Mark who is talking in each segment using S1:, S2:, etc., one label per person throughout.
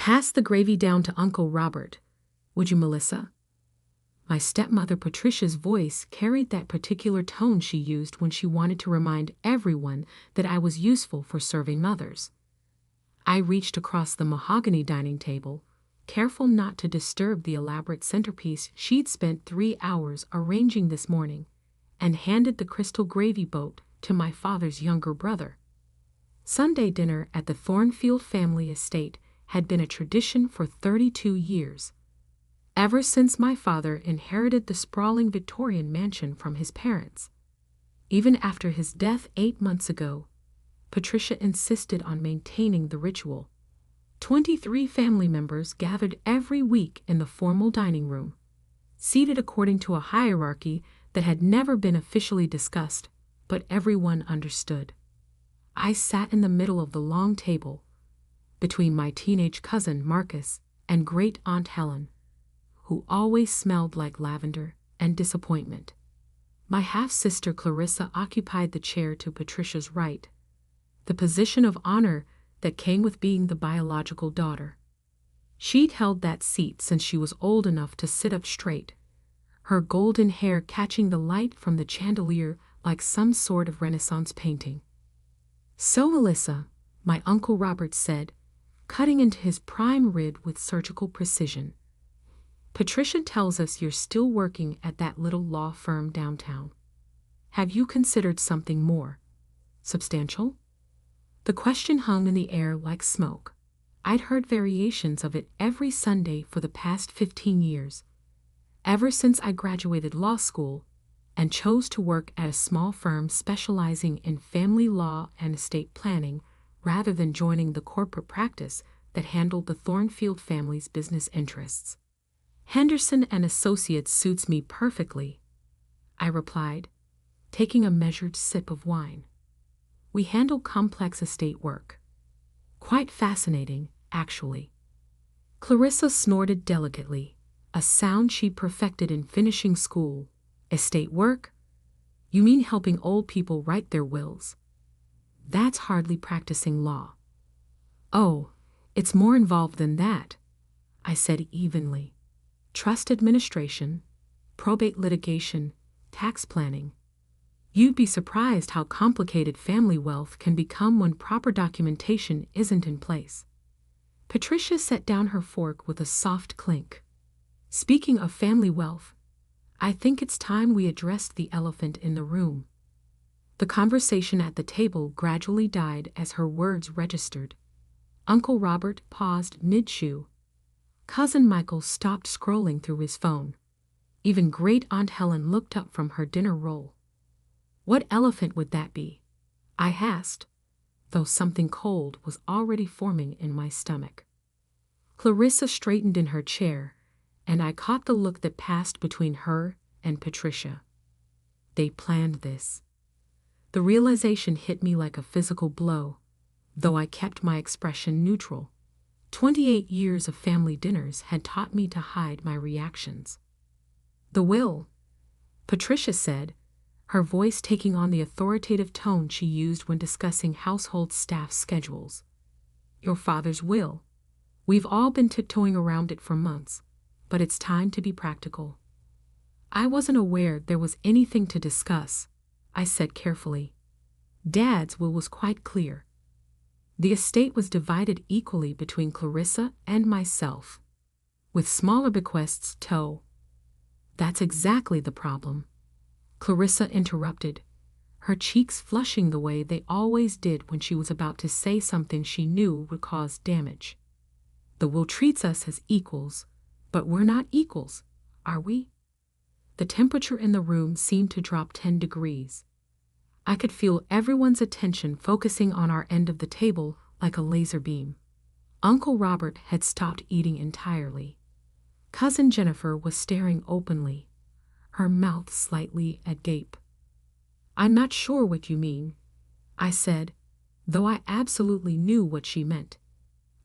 S1: Pass the gravy down to Uncle Robert, would you, Melissa? My stepmother Patricia's voice carried that particular tone she used when she wanted to remind everyone that I was useful for serving mothers. I reached across the mahogany dining table, careful not to disturb the elaborate centerpiece she'd spent 3 hours arranging this morning, and handed the crystal gravy boat to my father's younger brother. Sunday dinner at the Thornfield family estate had been a tradition for 32 years. Ever since my father inherited the sprawling Victorian mansion from his parents. Even after his death 8 months ago, Patricia insisted on maintaining the ritual. 23 family members gathered every week in the formal dining room, seated according to a hierarchy that had never been officially discussed, but everyone understood. I sat in the middle of the long table, between my teenage cousin Marcus and great-aunt Helen, who always smelled like lavender and disappointment. My half-sister Clarissa occupied the chair to Patricia's right, the position of honor that came with being the biological daughter. She'd held that seat since she was old enough to sit up straight, her golden hair catching the light from the chandelier like some sort of Renaissance painting. "So, Melissa," my Uncle Robert said, cutting into his prime rib with surgical precision, "Patricia tells us you're still working at that little law firm downtown. Have you considered something more substantial?" The question hung in the air like smoke. I'd heard variations of it every Sunday for the past 15 years, ever since I graduated law school and chose to work at a small firm specializing in family law and estate planning rather than joining the corporate practice that handled the Thornfield family's business interests. "Henderson and Associates suits me perfectly," I replied, taking a measured sip of wine. "We handle complex estate work. Quite fascinating, actually." Clarissa snorted delicately, a sound she'd perfected in finishing school. "Estate work? You mean helping old people write their wills? That's hardly practicing law." "Oh, it's more involved than that," I said evenly. "Trust administration, probate litigation, tax planning. You'd be surprised how complicated family wealth can become when proper documentation isn't in place." Patricia set down her fork with a soft clink. "Speaking of family wealth, I think it's time we addressed the elephant in the room." The conversation at the table gradually died as her words registered. Uncle Robert paused mid-chew. Cousin Michael stopped scrolling through his phone. Even great-aunt Helen looked up from her dinner roll. "What elephant would that be?" I asked, though something cold was already forming in my stomach. Clarissa straightened in her chair, and I caught the look that passed between her and Patricia. They planned this. The realization hit me like a physical blow, though I kept my expression neutral. 28 years of family dinners had taught me to hide my reactions. "The will," Patricia said, her voice taking on the authoritative tone she used when discussing household staff schedules. "Your father's will. We've all been tiptoeing around it for months, but it's time to be practical." "I wasn't aware there was anything to discuss," I said carefully. "Dad's will was quite clear. The estate was divided equally between Clarissa and myself, with smaller bequests too." "That's exactly the problem," Clarissa interrupted, her cheeks flushing the way they always did when she was about to say something she knew would cause damage. "The will treats us as equals, but we're not equals, are we?" The temperature in the room seemed to drop 10 degrees. I could feel everyone's attention focusing on our end of the table like a laser beam. Uncle Robert had stopped eating entirely. Cousin Jennifer was staring openly, her mouth slightly agape. "I'm not sure what you mean," I said, though I absolutely knew what she meant.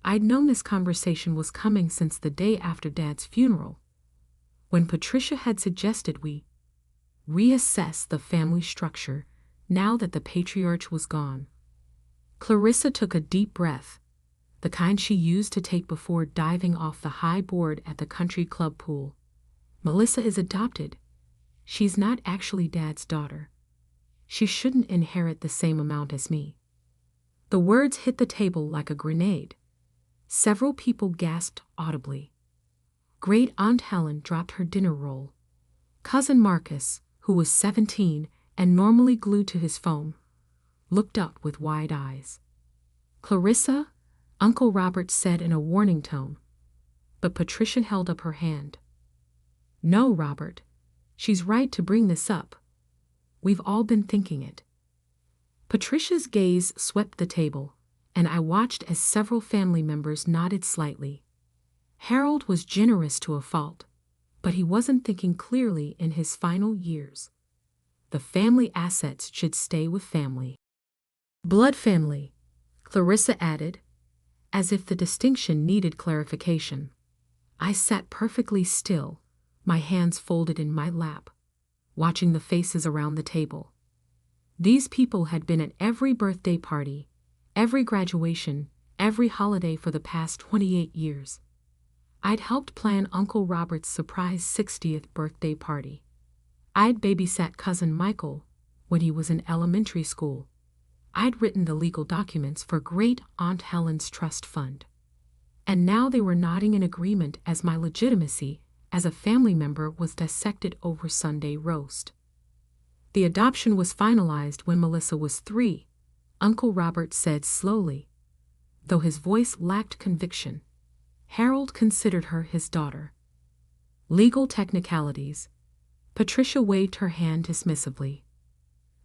S1: I'd known this conversation was coming since the day after Dad's funeral, when Patricia had suggested we reassess the family structure now that the patriarch was gone. Clarissa took a deep breath, the kind she used to take before diving off the high board at the country club pool. Melissa is adopted. She's not actually Dad's daughter. She shouldn't inherit the same amount as me. The words hit the table like a grenade. Several people gasped audibly. Great Aunt Helen dropped her dinner roll. Cousin Marcus, who was 17 and normally glued to his phone, looked up with wide eyes. Clarissa, Uncle Robert said in a warning tone, but Patricia held up her hand. No, Robert. She's right to bring this up. We've all been thinking it. Patricia's gaze swept the table, and I watched as several family members nodded slightly. Harold was generous to a fault, but he wasn't thinking clearly in his final years. The family assets should stay with family. Blood family, Clarissa added, as if the distinction needed clarification. I sat perfectly still, my hands folded in my lap, watching the faces around the table. These people had been at every birthday party, every graduation, every holiday for the past 28 years. I'd helped plan Uncle Robert's surprise 60th birthday party. I'd babysat Cousin Michael when he was in elementary school. I'd written the legal documents for Great Aunt Helen's trust fund. And now they were nodding in agreement as my legitimacy as a family member was dissected over Sunday roast. The adoption was finalized when Melissa was 3, Uncle Robert said slowly, though his voice lacked conviction. Harold considered her his daughter. Legal technicalities. Patricia waved her hand dismissively.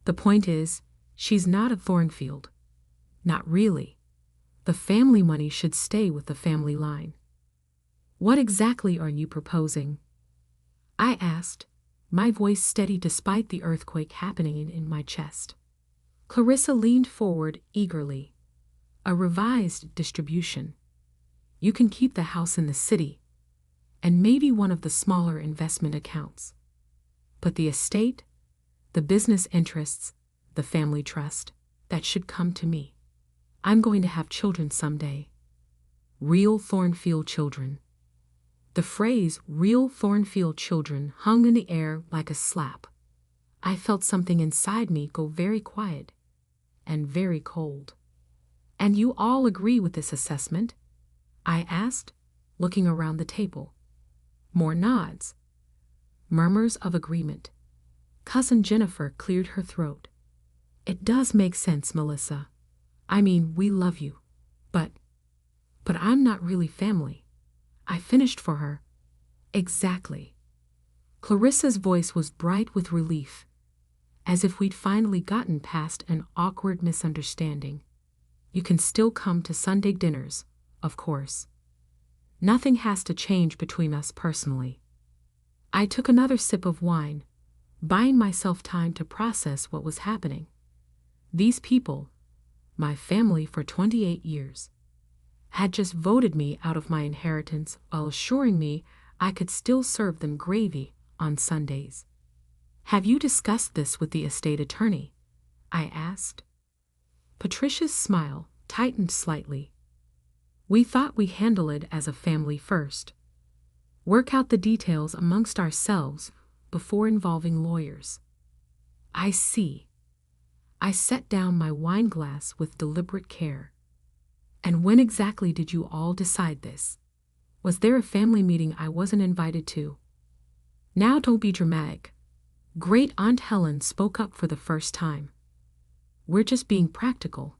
S1: The point is, she's not a Thornfield. Not really. The family money should stay with the family line. What exactly are you proposing? I asked, my voice steady despite the earthquake happening in my chest. Clarissa leaned forward eagerly. A revised distribution. You can keep the house in the city, and maybe one of the smaller investment accounts. But the estate, the business interests, the family trust, that should come to me. I'm going to have children someday. Real Thornfield children. The phrase real Thornfield children hung in the air like a slap. I felt something inside me go very quiet and very cold. And you all agree with this assessment? I asked, looking around the table. More nods. Murmurs of agreement. Cousin Jennifer cleared her throat. It does make sense, Melissa. I mean, we love you. But I'm not really family. I finished for her. Exactly. Clarissa's voice was bright with relief, as if we'd finally gotten past an awkward misunderstanding. You can still come to Sunday dinners, of course. Nothing has to change between us personally. I took another sip of wine, buying myself time to process what was happening. These people, my family for 28 years, had just voted me out of my inheritance while assuring me I could still serve them gravy on Sundays. Have you discussed this with the estate attorney? I asked. Patricia's smile tightened slightly. We thought we'd handle it as a family first. Work out the details amongst ourselves before involving lawyers. I see. I set down my wine glass with deliberate care. And when exactly did you all decide this? Was there a family meeting I wasn't invited to? Now don't be dramatic. Great Aunt Helen spoke up for the first time. We're just being practical.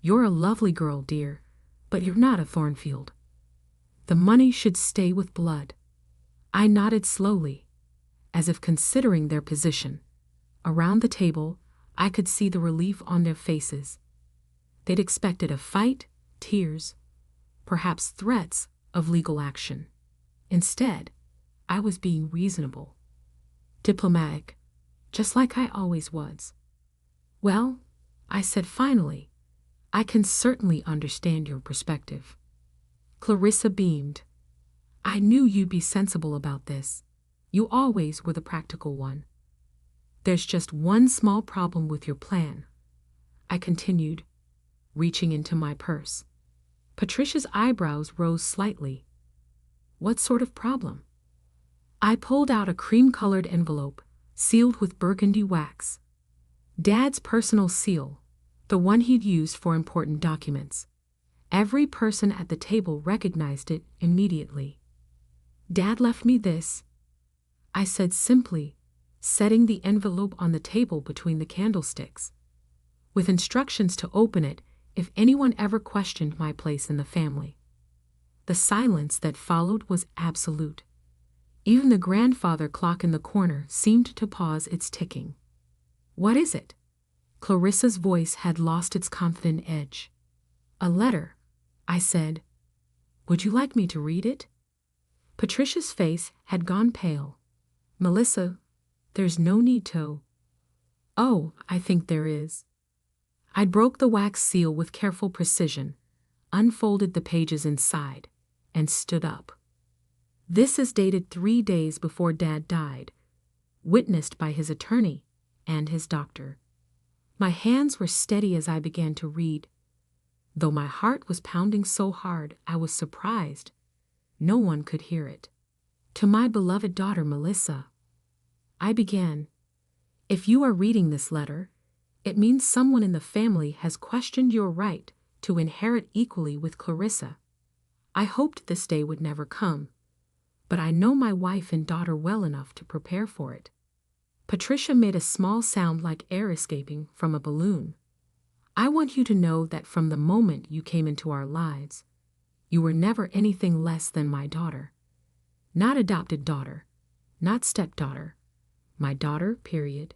S1: You're a lovely girl, dear, but you're not a Thornfield. The money should stay with blood. I nodded slowly, as if considering their position. Around the table, I could see the relief on their faces. They'd expected a fight, tears, perhaps threats of legal action. Instead, I was being reasonable, diplomatic, just like I always was. Well, I said finally, I can certainly understand your perspective. Clarissa beamed. I knew you'd be sensible about this. You always were the practical one. There's just one small problem with your plan, I continued, reaching into my purse. Patricia's eyebrows rose slightly. What sort of problem? I pulled out a cream-colored envelope, sealed with burgundy wax. Dad's personal seal, the one he'd used for important documents. Every person at the table recognized it immediately. Dad left me this, I said simply, setting the envelope on the table between the candlesticks, with instructions to open it if anyone ever questioned my place in the family. The silence that followed was absolute. Even the grandfather clock in the corner seemed to pause its ticking. What is it? Clarissa's voice had lost its confident edge. A letter, I said. Would you like me to read it? Patricia's face had gone pale. Melissa, there's no need to. Oh, I think there is. I broke the wax seal with careful precision, unfolded the pages inside, and stood up. This is dated 3 days before Dad died, witnessed by his attorney and his doctor. My hands were steady as I began to read. Though my heart was pounding so hard, I was surprised. No one could hear it. To my beloved daughter, Melissa, I began. If you are reading this letter, it means someone in the family has questioned your right to inherit equally with Clarissa. I hoped this day would never come, but I know my wife and daughter well enough to prepare for it. Patricia made a small sound like air escaping from a balloon. I want you to know that from the moment you came into our lives, you were never anything less than my daughter. Not adopted daughter, not stepdaughter, my daughter, period.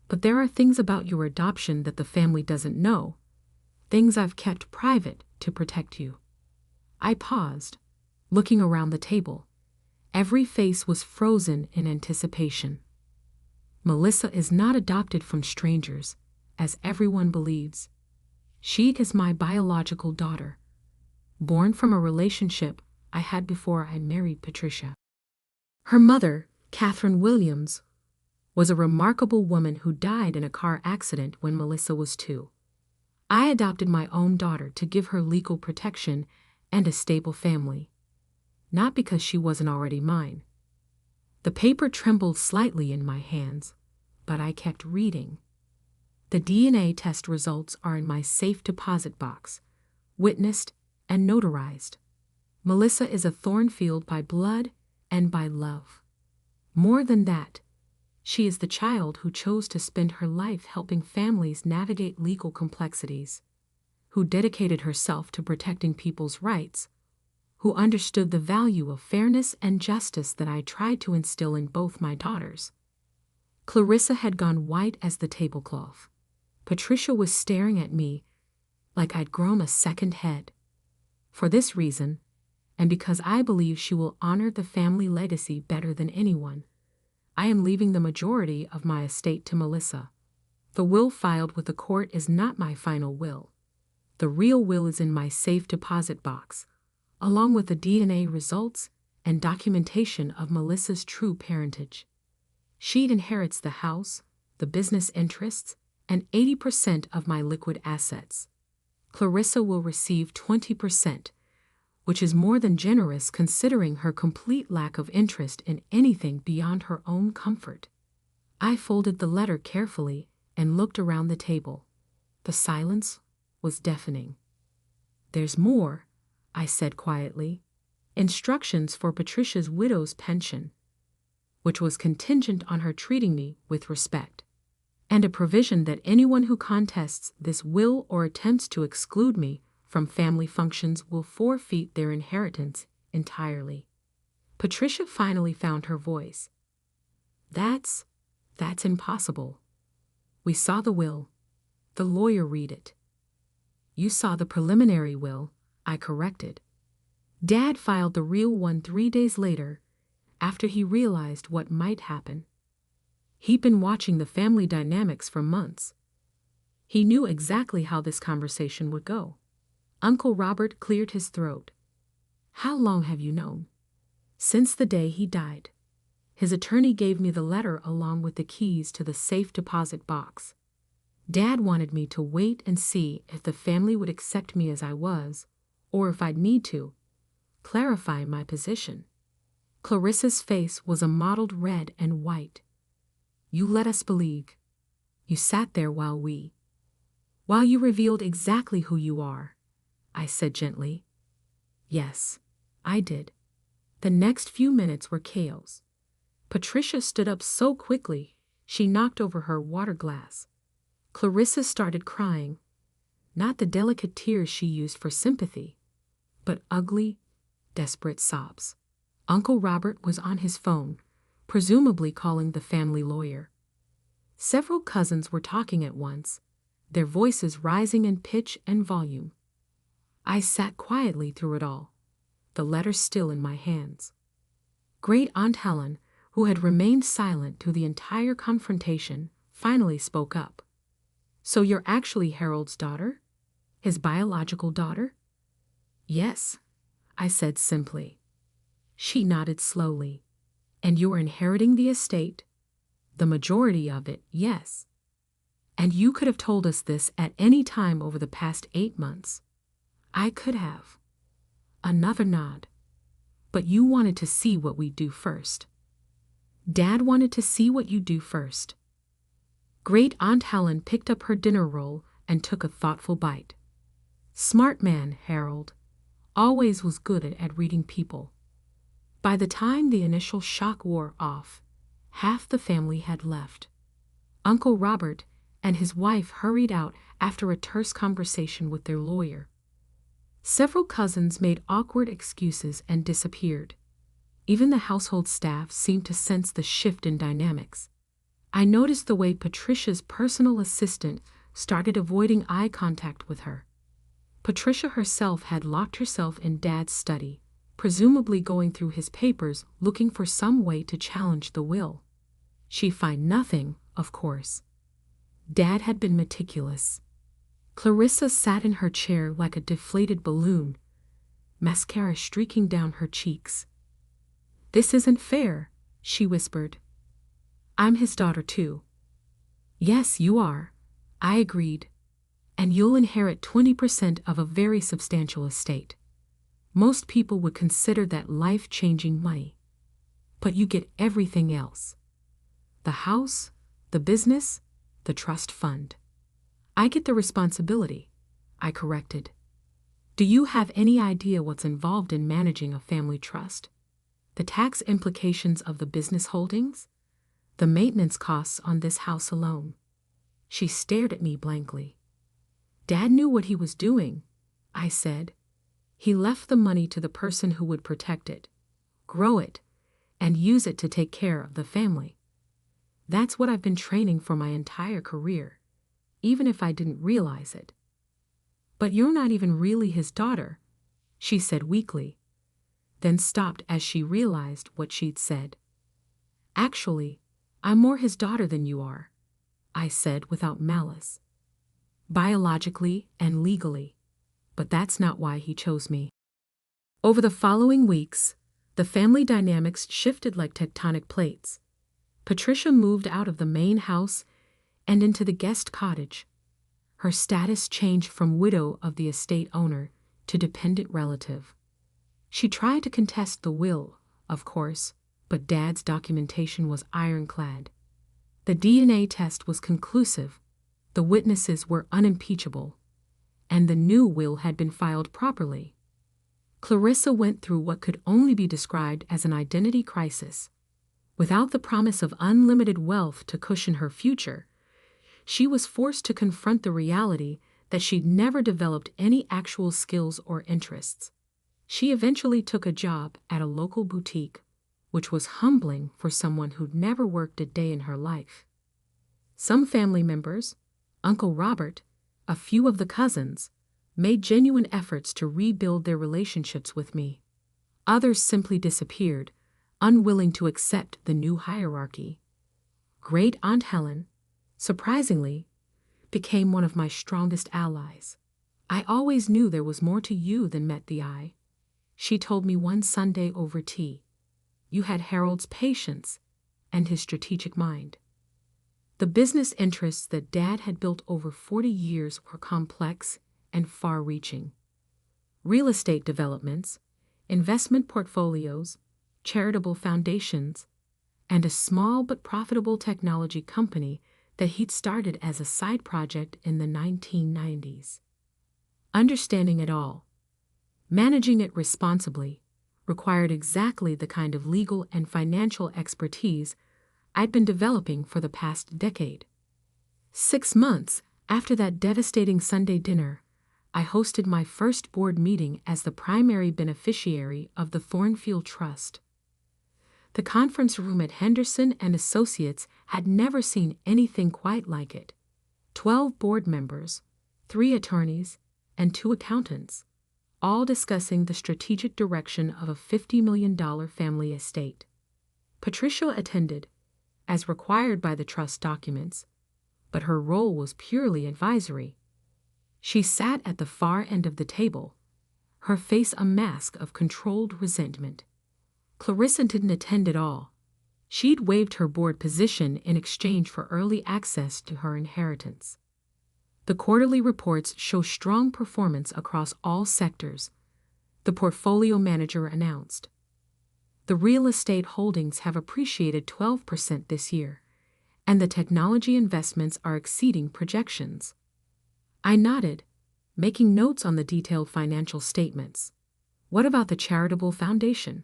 S1: But there are things about your adoption that the family doesn't know, things I've kept private to protect you. I paused, looking around the table. Every face was frozen in anticipation. Melissa is not adopted from strangers, as everyone believes. She is my biological daughter, born from a relationship I had before I married Patricia. Her mother, Catherine Williams, was a remarkable woman who died in a car accident when Melissa was 2. I adopted my own daughter to give her legal protection and a stable family, not because she wasn't already mine. The paper trembled slightly in my hands, but I kept reading. The DNA test results are in my safe deposit box, witnessed and notarized. Melissa is a Thornfield by blood and by love. More than that, she is the child who chose to spend her life helping families navigate legal complexities, who dedicated herself to protecting people's rights, who understood the value of fairness and justice that I tried to instill in both my daughters. Clarissa had gone white as the tablecloth. Patricia was staring at me like I'd grown a second head. For this reason, and because I believe she will honor the family legacy better than anyone, I am leaving the majority of my estate to Melissa. The will filed with the court is not my final will. The real will is in my safe deposit box, along with the DNA results and documentation of Melissa's true parentage. She inherits the house, the business interests, and 80% of my liquid assets. Clarissa will receive 20%, which is more than generous considering her complete lack of interest in anything beyond her own comfort. I folded the letter carefully and looked around the table. The silence was deafening. There's more, I said quietly. Instructions for Patricia's widow's pension, which was contingent on her treating me with respect, and a provision that anyone who contests this will or attempts to exclude me from family functions will forfeit their inheritance entirely. Patricia finally found her voice. That's impossible. We saw the will. The lawyer read it. You saw the preliminary will, I corrected. Dad filed the real one 3 days later, after he realized what might happen. He'd been watching the family dynamics for months. He knew exactly how this conversation would go. Uncle Robert cleared his throat. How long have you known? Since the day he died. His attorney gave me the letter along with the keys to the safe deposit box. Dad wanted me to wait and see if the family would accept me as I was, or if I'd need to, clarify my position. Clarissa's face was a mottled red and white. You let us believe. You sat there while you revealed exactly who you are, I said gently. Yes, I did. The next few minutes were chaos. Patricia stood up so quickly, she knocked over her water glass. Clarissa started crying, not the delicate tears she used for sympathy, but ugly, desperate sobs. Uncle Robert was on his phone, presumably calling the family lawyer. Several cousins were talking at once, their voices rising in pitch and volume. I sat quietly through it all, the letter still in my hands. Great Aunt Helen, who had remained silent through the entire confrontation, finally spoke up. So you're actually Harold's daughter? His biological daughter? Yes, I said simply. She nodded slowly. And you're inheriting the estate? The majority of it, yes. And you could have told us this at any time over the past 8 months. I could have. Another nod. But you wanted to see what we do first. Dad wanted to see what you do first. Great Aunt Helen picked up her dinner roll and took a thoughtful bite. Smart man, Harold. Always was good at reading people. By the time the initial shock wore off, half the family had left. Uncle Robert and his wife hurried out after a terse conversation with their lawyer. Several cousins made awkward excuses and disappeared. Even the household staff seemed to sense the shift in dynamics. I noticed the way Patricia's personal assistant started avoiding eye contact with her. Patricia herself had locked herself in Dad's study, presumably going through his papers looking for some way to challenge the will. She'd find nothing, of course. Dad had been meticulous. Clarissa sat in her chair like a deflated balloon, mascara streaking down her cheeks. This isn't fair, she whispered. I'm his daughter too. Yes, you are, I agreed. And you'll inherit 20% of a very substantial estate. Most people would consider that life-changing money. But you get everything else. The house, the business, the trust fund. I get the responsibility, I corrected. Do you have any idea what's involved in managing a family trust? The tax implications of the business holdings? The maintenance costs on this house alone. She stared at me blankly. Dad knew what he was doing, I said. He left the money to the person who would protect it, grow it, and use it to take care of the family. That's what I've been training for my entire career, even if I didn't realize it. But you're not even really his daughter, she said weakly, then stopped as she realized what she'd said. Actually, I'm more his daughter than you are, I said without malice. Biologically and legally, but that's not why he chose me. Over the following weeks, the family dynamics shifted like tectonic plates. Patricia moved out of the main house and into the guest cottage. Her status changed from widow of the estate owner to dependent relative. She tried to contest the will, of course, but Dad's documentation was ironclad. The DNA test was conclusive, the witnesses were unimpeachable, and the new will had been filed properly. Clarissa went through what could only be described as an identity crisis. Without the promise of unlimited wealth to cushion her future, she was forced to confront the reality that she'd never developed any actual skills or interests. She eventually took a job at a local boutique, which was humbling for someone who'd never worked a day in her life. Some family members, Uncle Robert, a few of the cousins, made genuine efforts to rebuild their relationships with me. Others simply disappeared, unwilling to accept the new hierarchy. Great Aunt Helen, surprisingly, became one of my strongest allies. I always knew there was more to you than met the eye, she told me one Sunday over tea. You had Harold's patience and his strategic mind. The business interests that Dad had built over 40 years were complex and far-reaching. real estate developments, investment portfolios, charitable foundations, and a small but profitable technology company that he'd started as a side project in the 1990s. Understanding it all, managing it responsibly, required exactly the kind of legal and financial expertise I'd been developing for the past decade. 6 months after that devastating Sunday dinner, I hosted my first board meeting as the primary beneficiary of the Thornfield Trust. The conference room at Henderson and Associates had never seen anything quite like it. 12 board members, 3 attorneys, and 2 accountants, all discussing the strategic direction of a $50 million family estate. Patricia attended, as required by the trust documents, but her role was purely advisory. She sat at the far end of the table, her face a mask of controlled resentment. Clarissa didn't attend at all. She'd waived her board position in exchange for early access to her inheritance. The quarterly reports show strong performance across all sectors, the portfolio manager announced. The real estate holdings have appreciated 12% this year, and the technology investments are exceeding projections. I nodded, making notes on the detailed financial statements. What about the charitable foundation?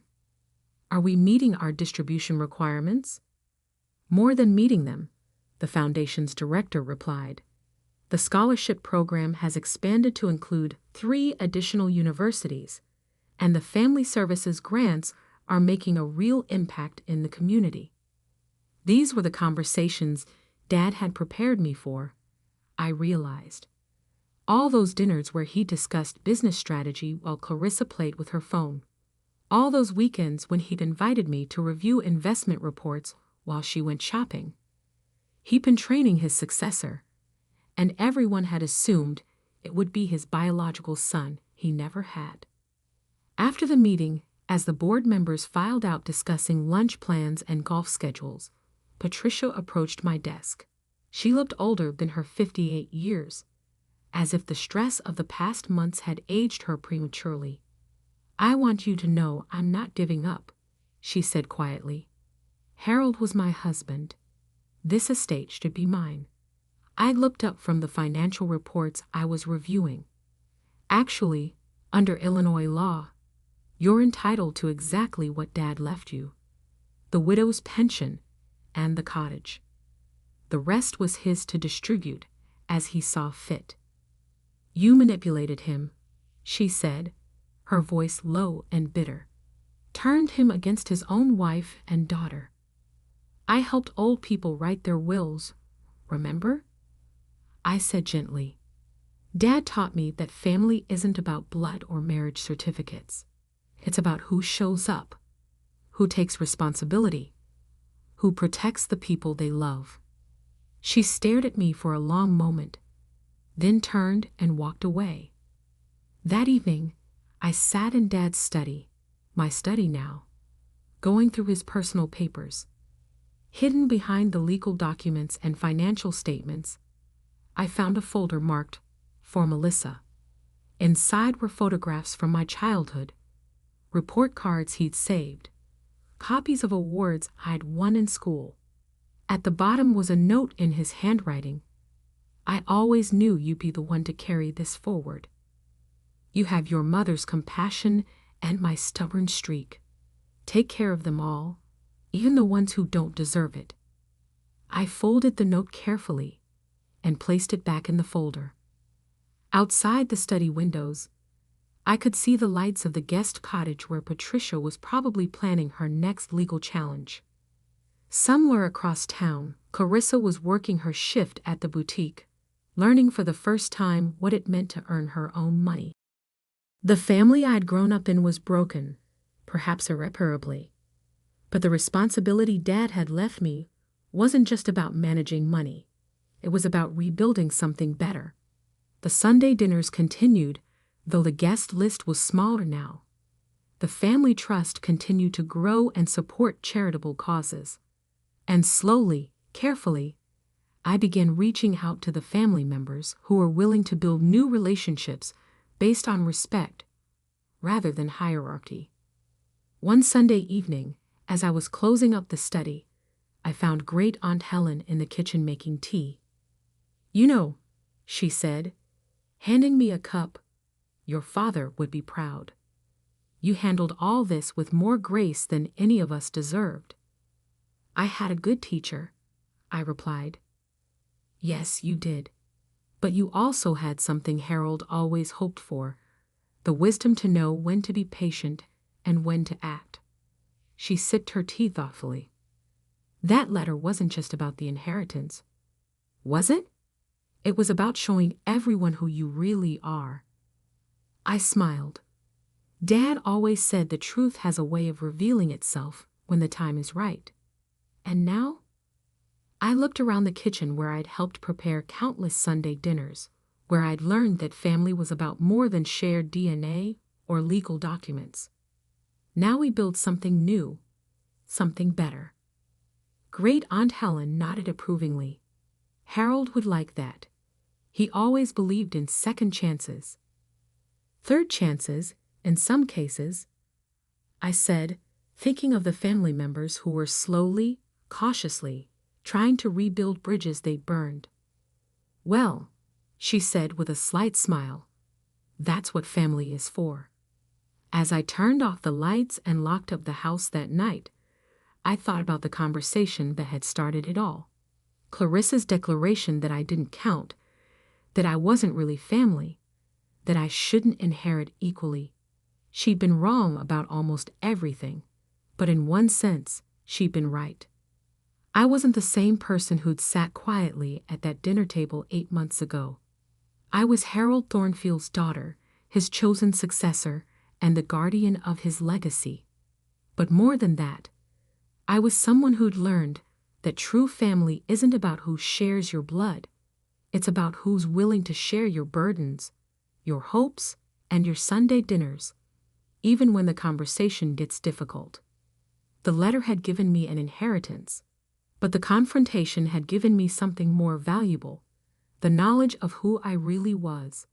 S1: Are we meeting our distribution requirements? More than meeting them, the foundation's director replied. The scholarship program has expanded to include 3 additional universities, and the family services grants are making a real impact in the community. These were the conversations Dad had prepared me for, I realized. All those dinners where he discussed business strategy while Clarissa played with her phone. All those weekends when he'd invited me to review investment reports while she went shopping. He'd been training his successor, and everyone had assumed it would be his biological son he never had. After the meeting, as the board members filed out discussing lunch plans and golf schedules, Patricia approached my desk. She looked older than her 58 years, as if the stress of the past months had aged her prematurely. I want you to know I'm not giving up, she said quietly. Harold was my husband. This estate should be mine. I looked up from the financial reports I was reviewing. Actually, under Illinois law, you're entitled to exactly what Dad left you: the widow's pension and the cottage. The rest was his to distribute as he saw fit. You manipulated him, she said, her voice low and bitter. Turned him against his own wife and daughter. I helped old people write their wills, remember? I said gently. Dad taught me that family isn't about blood or marriage certificates. It's about who shows up, who takes responsibility, who protects the people they love. She stared at me for a long moment, then turned and walked away. That evening, I sat in Dad's study, my study now, going through his personal papers. Hidden behind the legal documents and financial statements, I found a folder marked, "For Melissa." Inside were photographs from my childhood, report cards he'd saved, copies of awards I'd won in school. At the bottom was a note in his handwriting. I always knew you'd be the one to carry this forward. You have your mother's compassion and my stubborn streak. Take care of them all, even the ones who don't deserve it. I folded the note carefully and placed it back in the folder. Outside the study windows, I could see the lights of the guest cottage where Patricia was probably planning her next legal challenge. Somewhere across town, Clarissa was working her shift at the boutique, learning for the first time what it meant to earn her own money. The family I'd grown up in was broken, perhaps irreparably. But the responsibility Dad had left me wasn't just about managing money. It was about rebuilding something better. The Sunday dinners continued, though the guest list was smaller now. The family trust continued to grow and support charitable causes. And slowly, carefully, I began reaching out to the family members who were willing to build new relationships based on respect rather than hierarchy. One Sunday evening, as I was closing up the study, I found Great Aunt Helen in the kitchen making tea. "You know," she said, handing me a cup, "your father would be proud. You handled all this with more grace than any of us deserved." "I had a good teacher," I replied. "Yes, you did. But you also had something Harold always hoped for, the wisdom to know when to be patient and when to act." She sipped her tea thoughtfully. "That letter wasn't just about the inheritance, was it? It was about showing everyone who you really are." I smiled. Dad always said the truth has a way of revealing itself when the time is right. And now? I looked around the kitchen where I'd helped prepare countless Sunday dinners, where I'd learned that family was about more than shared DNA or legal documents. Now we build something new, something better. Great Aunt Helen nodded approvingly. Harold would like that. He always believed in second chances. Third chances, in some cases, I said, thinking of the family members who were slowly, cautiously, trying to rebuild bridges they burned. "Well," she said with a slight smile, "that's what family is for." As I turned off the lights and locked up the house that night, I thought about the conversation that had started it all. Clarissa's declaration that I didn't count, that I wasn't really family, that I shouldn't inherit equally. She'd been wrong about almost everything, but in one sense, she'd been right. I wasn't the same person who'd sat quietly at that dinner table 8 months ago. I was Harold Thornfield's daughter, his chosen successor, and the guardian of his legacy. But more than that, I was someone who'd learned that true family isn't about who shares your blood. It's about who's willing to share your burdens, your hopes, and your Sunday dinners, even when the conversation gets difficult. The letter had given me an inheritance, but the confrontation had given me something more valuable, the knowledge of who I really was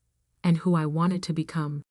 S1: and who I wanted to become.